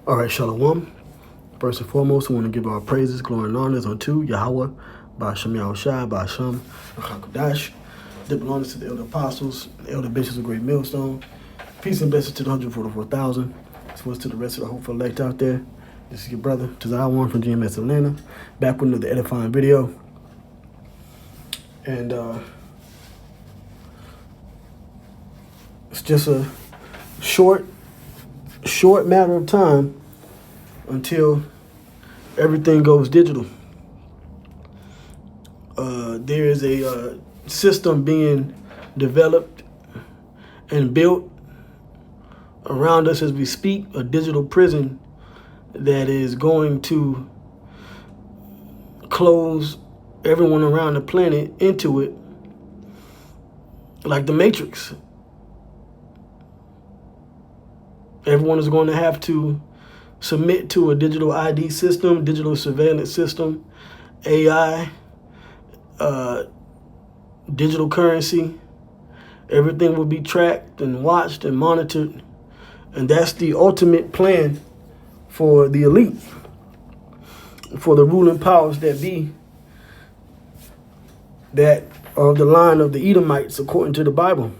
All right, Shalom. First and foremost, we want to give our praises, glory, and honors unto Yahweh, Ba'ashem Yahushai, Ba'ashem HaKadosh. Dip and honors to the elder apostles, the elder bishops of Great Millstone. Peace and blessings to the 144,000, as well as to the rest of the hopeful elect out there. This is your brother, Josiah Warren from GMS Atlanta, back with another edifying video. And it's just a short matter of time until everything goes digital. There is a system being developed and built around us as we speak, a digital prison that is going to close everyone around the planet into it, like the Matrix. Everyone is going to have to submit to a digital ID system, digital surveillance system, AI, digital currency. Everything will be tracked and watched and monitored. And that's the ultimate plan for the elite, for the ruling powers that be, that are the line of the Edomites, according to the Bible.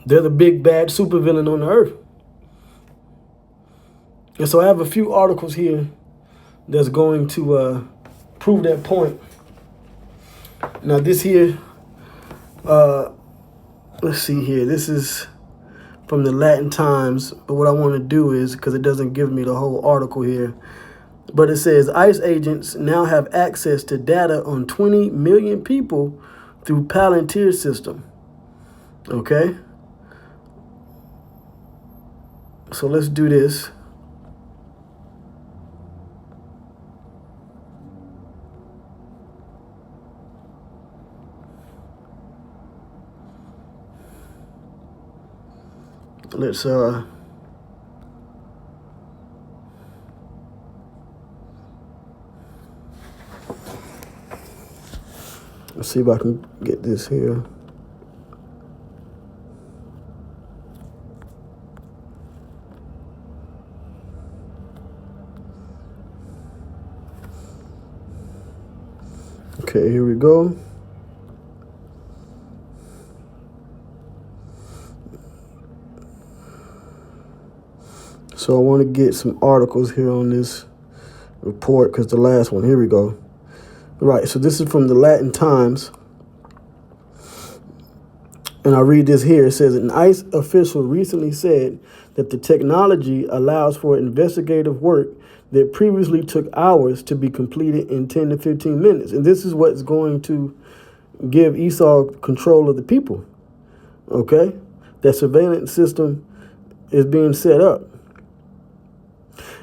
They're the big bad supervillain on the earth. And so I have a few articles here that's going to prove that point. Now this here, let's see here. This is from the Latin Times. But what I want to do is, because it doesn't give me the whole article here, but it says ICE agents now have access to data on 20 million people through Palantir system. Okay. So let's do this. Let's see if I can get this here. Okay, here we go. So I want to get some articles here on this report, because the last one, here we go. Right, so this is from the Latin Times. And I read this here. It says, an ICE official recently said that the technology allows for investigative work that previously took hours to be completed in 10 to 15 minutes. And this is what's going to give Esau control of the people. Okay? That surveillance system is being set up.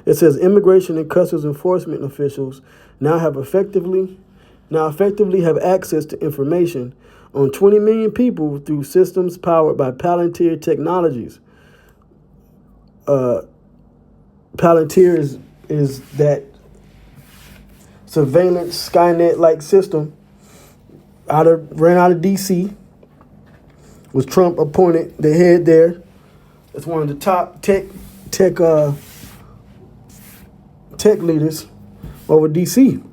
It says immigration and customs enforcement officials now effectively have access to information on 20 million people through systems powered by Palantir Technologies. Palantir is that surveillance Skynet-like system ran out of DC. Was Trump appointed the head there? It's one of the top tech leaders over DC.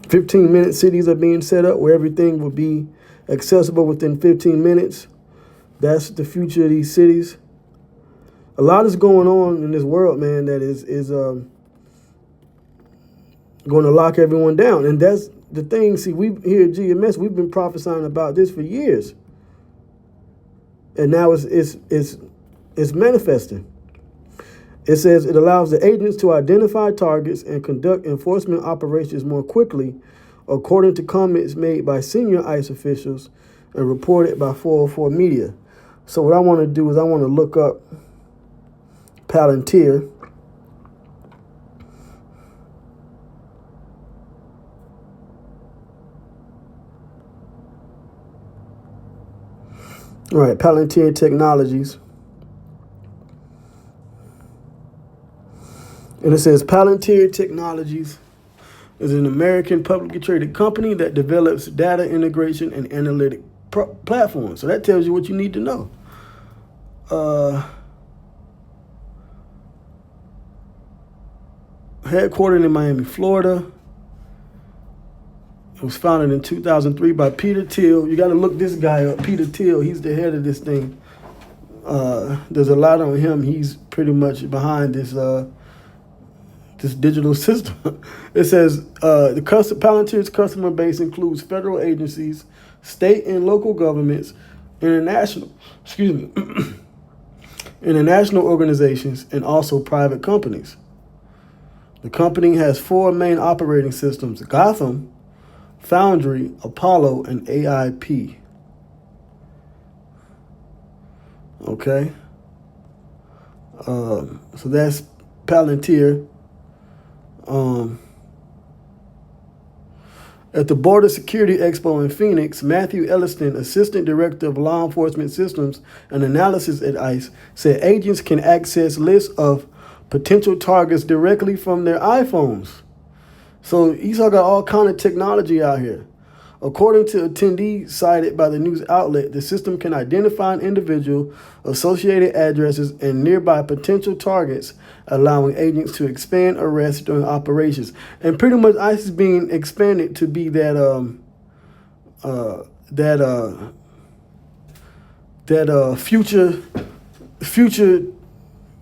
15-minute cities are being set up where everything will be accessible within 15 minutes. That's the future of these cities. A lot is going on in this world, man, that is going to lock everyone down. And that's the thing. See, we here at GMS, we've been prophesying about this for years. And now it's manifesting. It says it allows the agents to identify targets and conduct enforcement operations more quickly, according to comments made by senior ICE officials and reported by 404 Media. So what I want to do is I want to look up Palantir. All right, Palantir Technologies. And it says Palantir Technologies is an American publicly traded company that develops data integration and analytic platforms. So that tells you what you need to know. headquartered in Miami, Florida. It was founded in 2003 by Peter Thiel. You got to look this guy up, Peter Thiel. He's the head of this thing. There's a lot on him. He's pretty much behind this this digital system. It says Palantir's customer base includes federal agencies, state and local governments, international organizations, and also private companies. The company has 4 main operating systems: Gotham, Foundry, Apollo, and AIP. Okay. So that's Palantir. At the Border Security Expo in Phoenix, Matthew Elliston, Assistant Director of Law Enforcement Systems and Analysis at ICE, said agents can access lists of potential targets directly from their iPhones. So Esau got all kind of technology out here. According to attendees cited by the news outlet, the system can identify an individual, associated addresses, and nearby potential targets, allowing agents to expand arrests during operations. And pretty much ICE is being expanded to be that future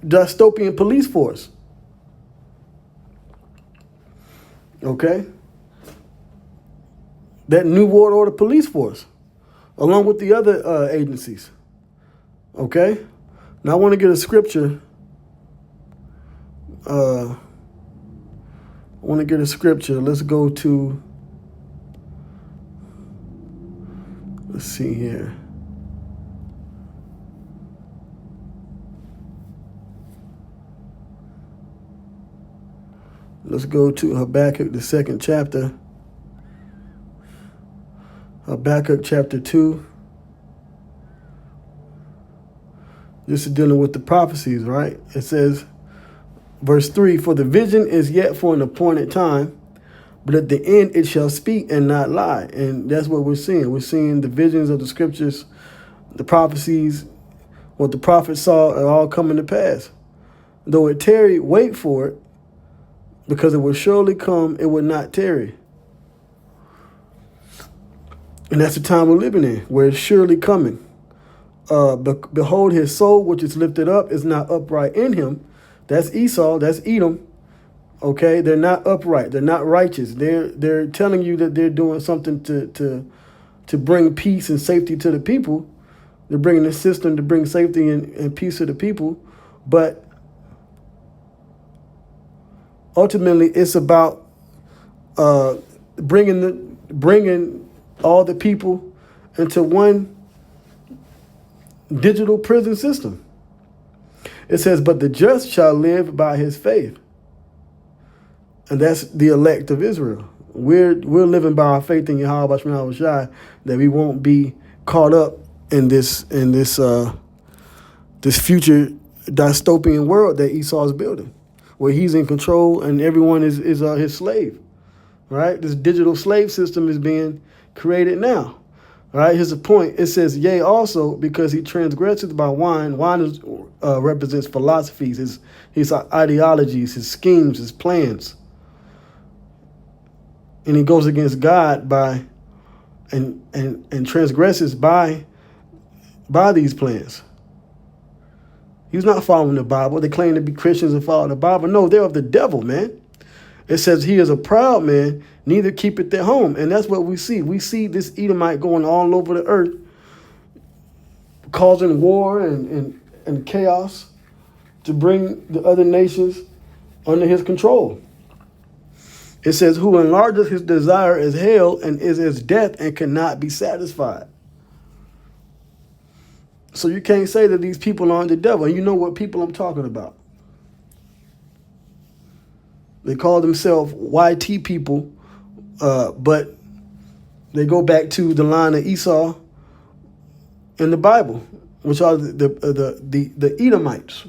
dystopian police force. Okay? That new world order police force, along with the other agencies. Okay? Now I want to get a scripture. Let's go to, let's see here. Let's go to Habakkuk, the 2nd chapter. Habakkuk chapter 2. This is dealing with the prophecies, right? It says, verse 3, for the vision is yet for an appointed time, but at the end it shall speak and not lie. And that's what we're seeing. We're seeing the visions of the scriptures, the prophecies, what the prophets saw are all coming to pass. Though it tarry, wait for it, because it will surely come, it will not tarry. And that's the time we're living in, where it's surely coming. Behold, his soul, which is lifted up, is not upright in him. That's Esau. That's Edom. Okay, they're not upright. They're not righteous. They're telling you that they're doing something to bring peace and safety to the people. They're bringing a system to bring safety and peace to the people. But ultimately, it's about bringing all the people into one digital prison system. It says, but the just shall live by his faith. And that's the elect of Israel. We're living by our faith in Yahweh Bashman Shai, that we won't be caught up in this future dystopian world that Esau is building, where he's in control and everyone is his slave. Right? This digital slave system is being created now. All right, here's the point. It says, yea, also, because he transgresseth by wine. Wine represents philosophies, his ideologies, his schemes, his plans. And he goes against God and transgresses by these plans. He's not following the Bible. They claim to be Christians and follow the Bible. No, they're of the devil, man. It says he is a proud man, neither keepeth their home. And that's what we see. We see this Edomite going all over the earth, causing war and chaos to bring the other nations under his control. It says, who enlarges his desire as hell and is as death and cannot be satisfied. So you can't say that these people aren't the devil. And you know what people I'm talking about. They call themselves YT people, but they go back to the line of Esau in the Bible, which are the Edomites.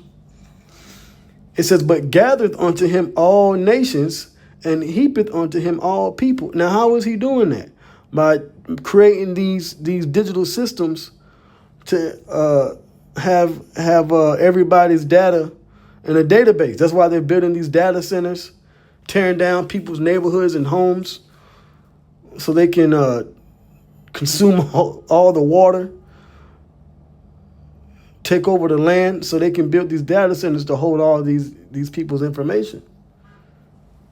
It says, but gathereth unto him all nations and heapeth unto him all people. Now, how is he doing that? By creating these digital systems to have everybody's data in a database. That's why they're building these data centers tearing down people's neighborhoods and homes so they can consume all the water, take over the land so they can build these data centers to hold all these people's information.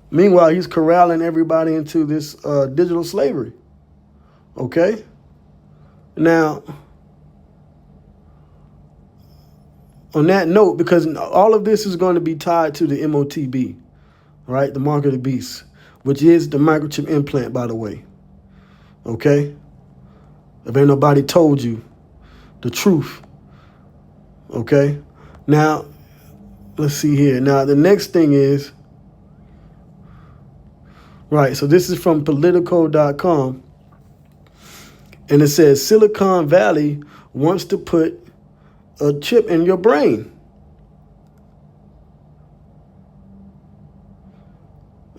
Meanwhile, he's corralling everybody into this digital slavery. Okay? Now, on that note, because all of this is going to be tied to the MOTB, right? The mark of the beast, which is the microchip implant, by the way. Okay? If ain't nobody told you the truth. Okay? Now, let's see here. Now, the next thing is, right, so this is from Politico.com. And it says Silicon Valley wants to put a chip in your brain.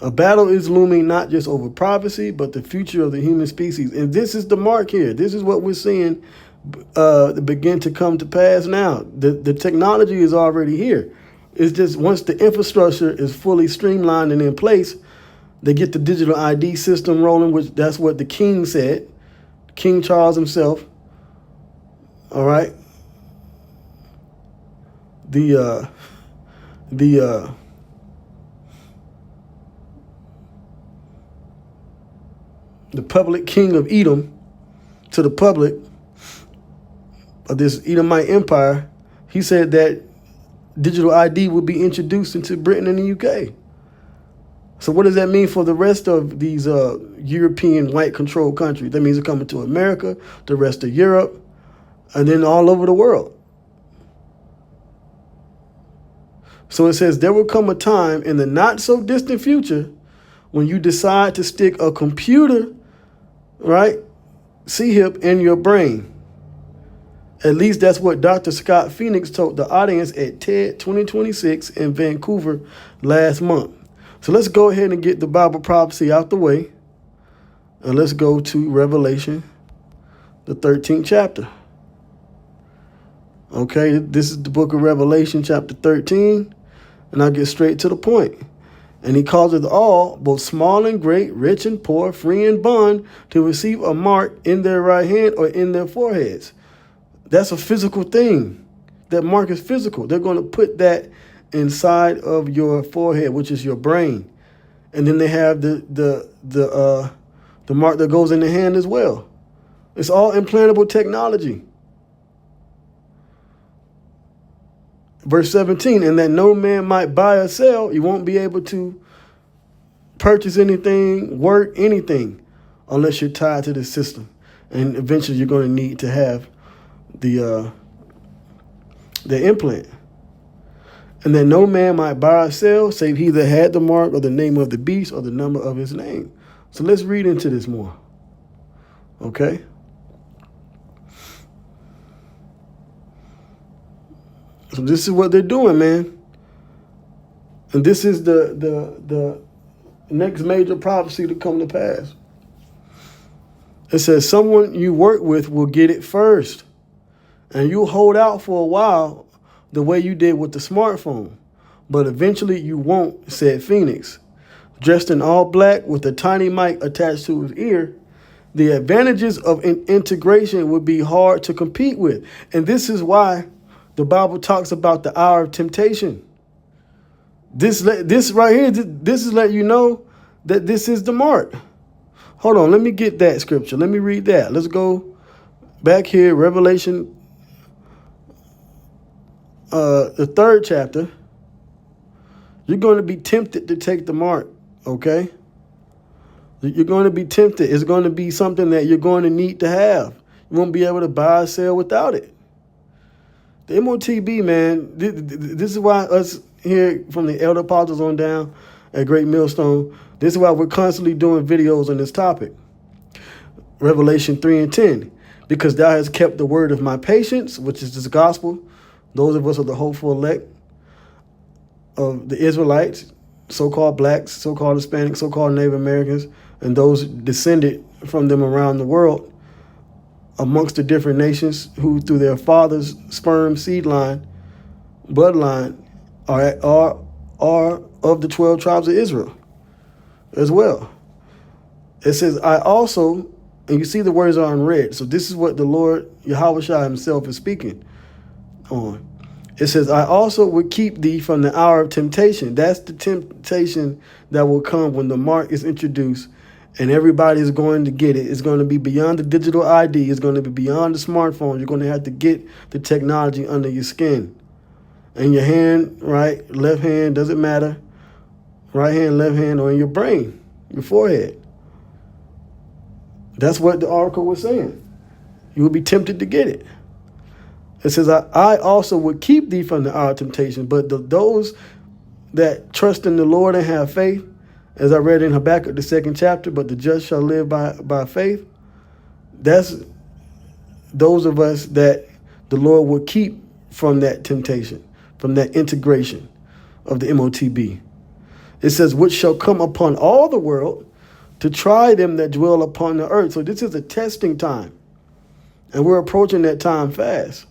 A battle is looming not just over privacy, but the future of the human species. And this is the mark here. This is what we're seeing begin to come to pass now. The technology is already here. It's just once the infrastructure is fully streamlined and in place, they get the digital ID system rolling, which that's what the king said. King Charles himself. All right. The public king of Edom to the public of this Edomite empire, he said that digital ID would be introduced into Britain and the UK. So what does that mean for the rest of these European white-controlled countries? That means they're coming to America, the rest of Europe, and then all over the world. So it says there will come a time in the not-so-distant future when you decide to stick a computer, right, C-HIP in your brain. At least that's what Dr. Scott Phoenix told the audience at TED 2026 in Vancouver last month. So let's go ahead and get the Bible prophecy out the way. And let's go to Revelation, the 13th chapter. Okay, this is the book of Revelation, chapter 13. And I'll get straight to the point. And he causeth all, both small and great, rich and poor, free and bond, to receive a mark in their right hand or in their foreheads. That's a physical thing. That mark is physical. They're going to put that inside of your forehead, which is your brain. And then they have the mark that goes in the hand as well. It's all implantable technology. Verse 17, and that no man might buy or sell, you won't be able to purchase anything, work anything, unless you're tied to the system. And eventually you're going to need to have the implant. And that no man might buy or sell, save he that had the mark or the name of the beast or the number of his name. So let's read into this more. Okay? So this is what they're doing, man. And this is the next major prophecy to come to pass. It says, someone you work with will get it first. And you'll hold out for a while the way you did with the smartphone. But eventually you won't, said Phoenix. Dressed in all black with a tiny mic attached to his ear, the advantages of integration would be hard to compete with. And this is why the Bible talks about the hour of temptation. This right here, this is letting you know that this is the mark. Hold on, let me get that scripture. Let me read that. Let's go back here, Revelation, the 3rd chapter. You're going to be tempted to take the mark, okay? You're going to be tempted. It's going to be something that you're going to need to have. You won't be able to buy or sell without it. The MOTB, man, this is why us here from the Elder Apostles on down at Great Millstone, this is why we're constantly doing videos on this topic. Revelation 3 and 10. Because thou hast kept the word of my patience, which is this gospel. Those of us are the hopeful elect of the Israelites, so-called blacks, so-called Hispanics, so-called Native Americans, and those descended from them around the world amongst the different nations who through their father's sperm seed line, bloodline, are of the 12 tribes of Israel. as well. It says, I also, and you see the words are in red. So this is what the Lord, Yahweh Shai himself is speaking on. It says, I also would keep thee from the hour of temptation. That's the temptation that will come when the mark is introduced and everybody is going to get it. It's going to be beyond the digital ID. It's going to be beyond the smartphone. You're going to have to get the technology under your skin. In your hand, right, left hand, doesn't matter. Right hand, left hand, or in your brain, your forehead. That's what the oracle was saying. You will be tempted to get it. It says, I also would keep thee from the hour of temptation, but those that trust in the Lord and have faith, as I read in Habakkuk, the 2nd chapter, but the just shall live by faith. That's those of us that the Lord will keep from that temptation, from that integration of the MOTB. It says, which shall come upon all the world to try them that dwell upon the earth. So this is a testing time, and we're approaching that time fast.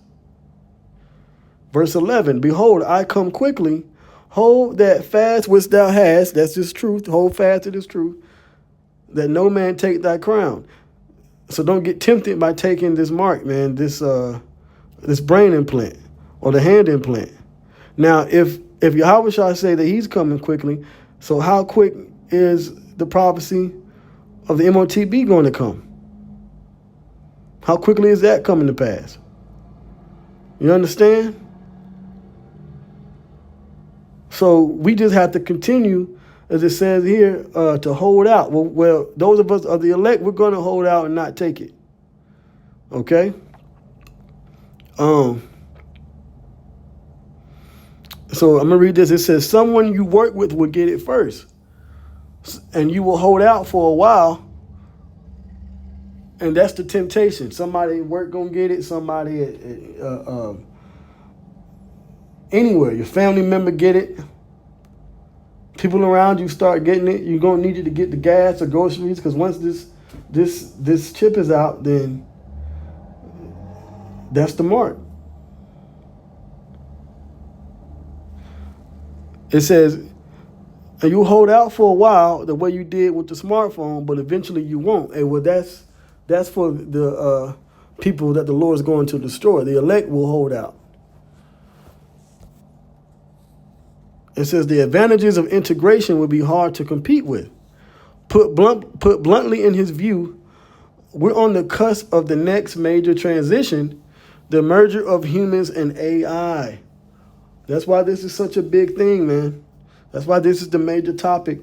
Verse 11, behold, I come quickly. Hold that fast which thou hast. That's his truth. Hold fast to this truth, that no man take thy crown. So don't get tempted by taking this mark, man, this brain implant or the hand implant. Now, if Yahweh shall say that he's coming quickly, so how quick is the prophecy of the MOTB going to come? How quickly is that coming to pass? You understand? So we just have to continue, as it says here, to hold out. Well, those of us of the elect, we're going to hold out and not take it. Okay? So I'm going to read this. It says, someone you work with will get it first, and you will hold out for a while. And that's the temptation. Somebody at work going to get it. Somebody anywhere, your family member get it. People around you start getting it. You're going to need it to get the gas or groceries, because once this chip is out, then that's the mark. It says, and you hold out for a while the way you did with the smartphone, but eventually you won't. And well, that's for the people that the Lord is going to destroy. The elect will hold out. It says the advantages of integration will be hard to compete with. Put bluntly in his view, we're on the cusp of the next major transition, the merger of humans and AI. That's why this is such a big thing, man. That's why this is the major topic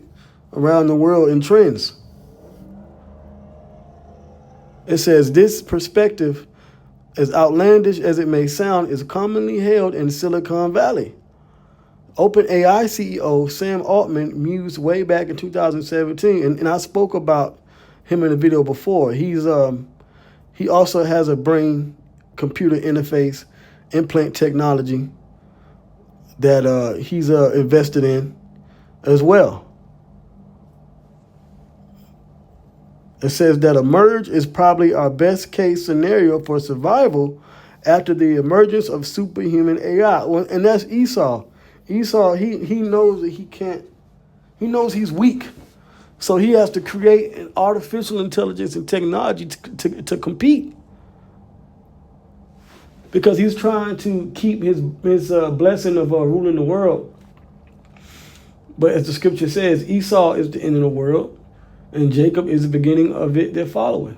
around the world in trends. It says this perspective, as outlandish as it may sound, is commonly held in Silicon Valley. OpenAI CEO Sam Altman mused way back in 2017, and I spoke about him in a video before. He also has a brain computer interface implant technology that he's invested in as well. It says that a merge is probably our best case scenario for survival after the emergence of superhuman AI. And that's Esau. Esau, he knows that he can't, he knows he's weak. So he has to create an artificial intelligence and technology to compete. Because he's trying to keep his blessing of ruling the world. But as the scripture says, Esau is the end of the world, and Jacob is the beginning of it they're following.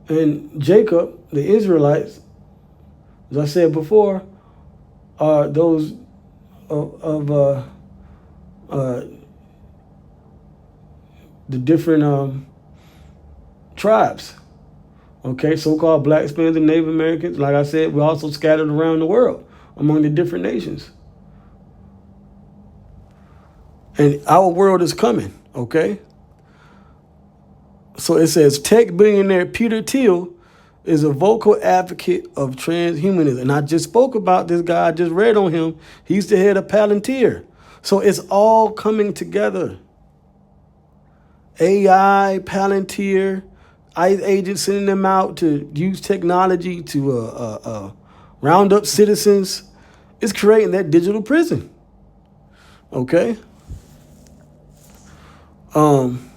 And Jacob, the Israelites, as I said before, are those of the different tribes. Okay, so-called black Spaniards and Native Americans. Like I said, we're also scattered around the world among the different nations. And our world is coming, okay? So it says, tech billionaire Peter Thiel is a vocal advocate of transhumanism. And I just spoke about this guy. I just read on him. He's the head of Palantir. So it's all coming together. AI, Palantir, ICE agents sending them out to use technology to round up citizens. It's creating that digital prison. Okay? Um,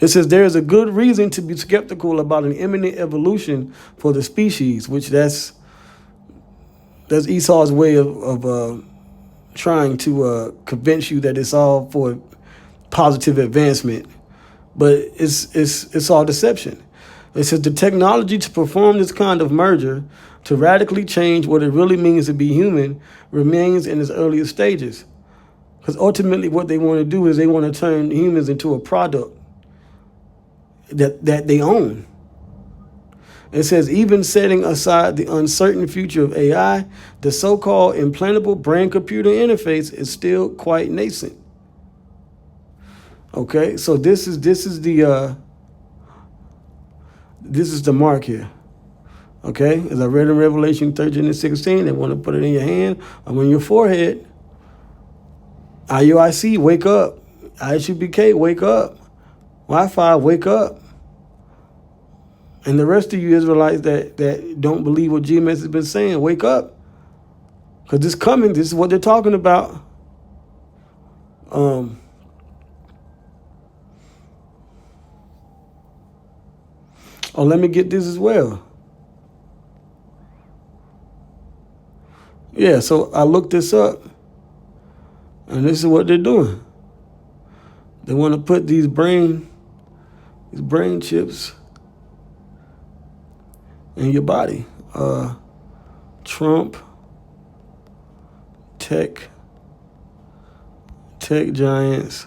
it says there is a good reason to be skeptical about an imminent evolution for the species, which that's Esau's way of trying to convince you that it's all for positive advancement, but it's all deception. It says the technology to perform this kind of merger to radically change what it really means to be human remains in its earliest stages. Because ultimately what they want to do is they want to turn humans into a product that they own. It says even setting aside the uncertain future of AI, the so-called implantable brain-computer interface is still quite nascent. Okay, so this is the mark here. Okay, as I read in Revelation 13 and 16, they want to put it in your hand or on your forehead. IUIC, wake up. ISUBK, wake up. Wi-Fi, wake up. And the rest of you Israelites that don't believe what GMS has been saying, wake up. Because this coming, this is what they're talking about. Oh, let me get this as well. Yeah, so I looked this up. And this is what they're doing. They want to put these brain chips in your body. Trump, tech giants,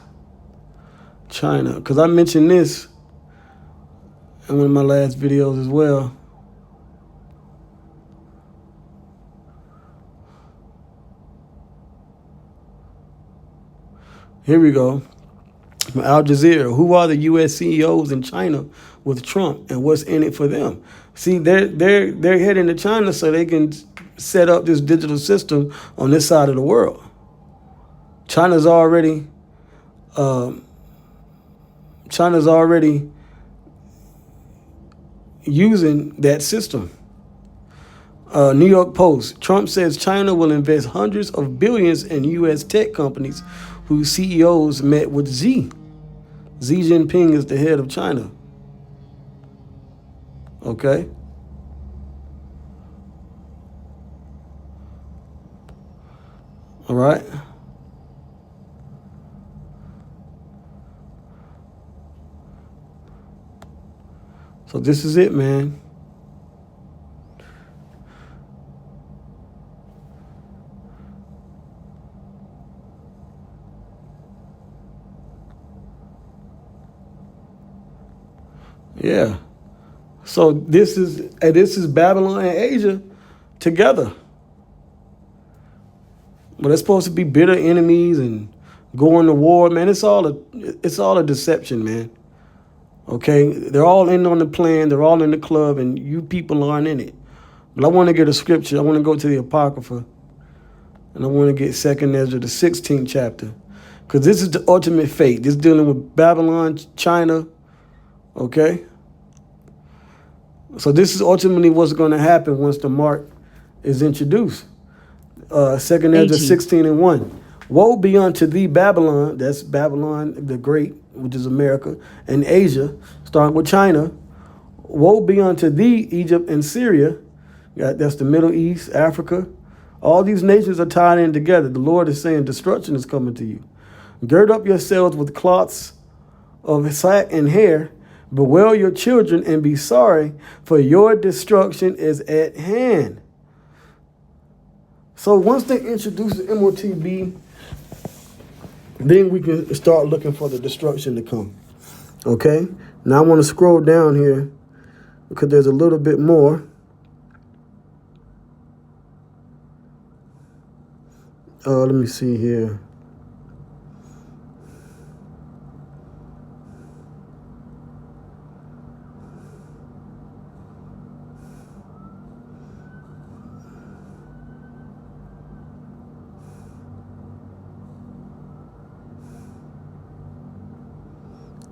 China. Because I mentioned this in one of my last videos as well. Here we go. From Al Jazeera. Who are the U.S. CEOs in China with Trump, and what's in it for them? See, they're heading to China so they can set up this digital system on this side of the world. China's already using that system. New York Post. Trump says China will invest hundreds of billions in U.S. tech companies whose CEOs met with Xi. Xi Jinping is the head of China. Okay. All right. So this is it, man. Yeah. So this is Babylon and Asia together. But they're supposed to be bitter enemies and going to war, man. It's all a deception, man. Okay, they're all in on the plan. They're all in the club, and you people aren't in it. But I want to get a scripture. I want to go to the Apocrypha, and I want to get 2nd Ezra, the 16th chapter, because this is the ultimate fate. This is dealing with Babylon, China. Okay. So this is ultimately what's going to happen once the mark is introduced. 2nd Ezra 16 and 1. Woe be unto thee, Babylon. That's Babylon the Great, which is America, and Asia, starting with China. Woe be unto thee, Egypt and Syria. That's the Middle East, Africa. All these nations are tied in together. The Lord is saying destruction is coming to you. Gird up yourselves with cloths of sack and hair. Bewail your children and be sorry, for your destruction is at hand. So once they introduce the MOTB, then we can start looking for the destruction to come. Okay? Now I want to scroll down here because there's a little bit more. Let me see here.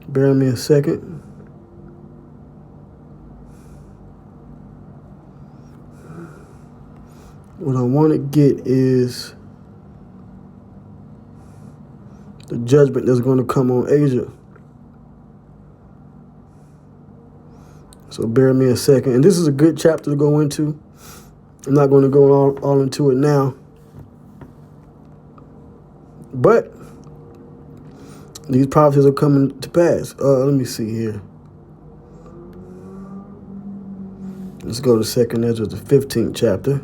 Bear me a second. What I want to get is the judgment that's going to come on Asia. So bear me a second. And this is a good chapter to go into. I'm not going to go all into it now. But these prophecies are coming to pass. Let me see here. Let's go to 2nd Ezra, the 15th chapter.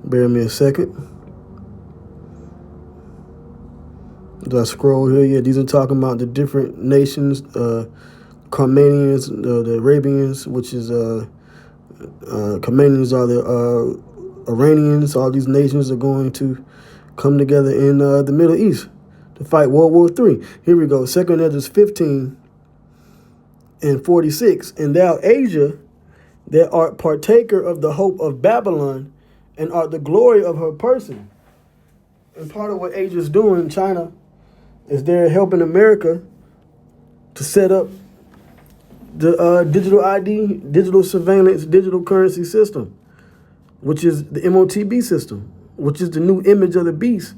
Bear me a second. As I scroll here, yeah, these are talking about the different nations, Carmanians, the Arabians, which is Carmanians are the Iranians. All these nations are going to come together in the Middle East to fight World War III. Here we go. 2nd Ezra 15 and 46. And thou, Asia, that art partaker of the hope of Babylon, and art the glory of her person. And part of what Asia's doing, China, is they're helping America to set up the digital ID, digital surveillance, digital currency system, which is the MOTB system, which is the new image of the beast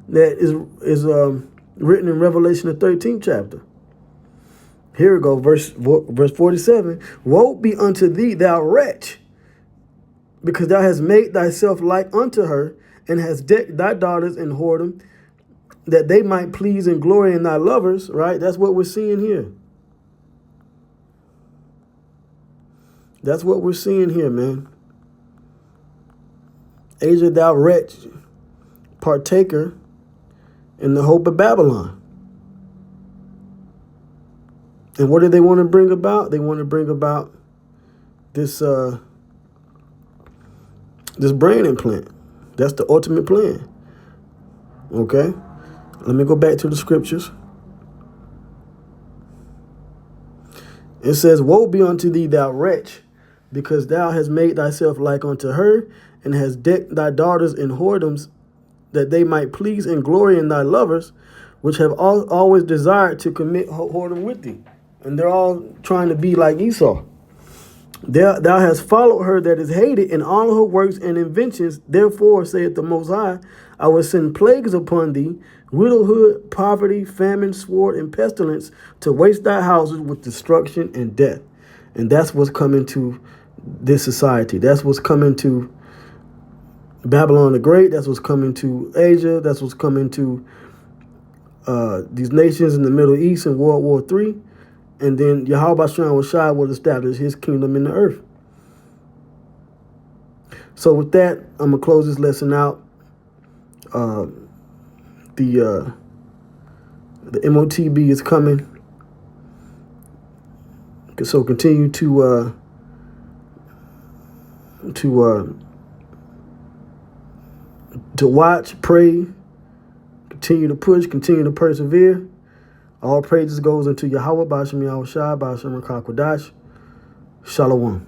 that is written in Revelation, the 13th chapter. Here we go, verse 47. Woe be unto thee, thou wretch, because thou hast made thyself like unto her, and hast decked thy daughters in whoredom, that they might please and glory in thy lovers, right? That's what we're seeing here. That's what we're seeing here, man. Asia, thou wretch, partaker in the hope of Babylon. And what do they want to bring about? They want to bring about this this brain implant. That's the ultimate plan. Okay? Let me go back to the scriptures. It says, woe be unto thee, thou wretch, because thou hast made thyself like unto her, and hast decked thy daughters in whoredoms, that they might please and glory in thy lovers, which have always desired to commit whoredom with thee. And they're all trying to be like Esau. Thou hast followed her that is hated in all her works and inventions. Therefore, saith the Most High, I will send plagues upon thee, widowhood, poverty, famine, sword, and pestilence, to waste thy houses with destruction and death. And that's what's coming to this society. That's what's coming to Babylon the Great. That's what's coming to Asia. That's what's coming to these nations in the Middle East in World War III. And then Yahweh Shai will establish his kingdom in the earth. So with that, I'm going to close this lesson out. The MOTB is coming. So continue to watch, pray, continue to push, continue to persevere. All praises goes into Yahweh, Ba'ashem Yahweh Shai, Ba'ashem Rakah Kodash. Shalom.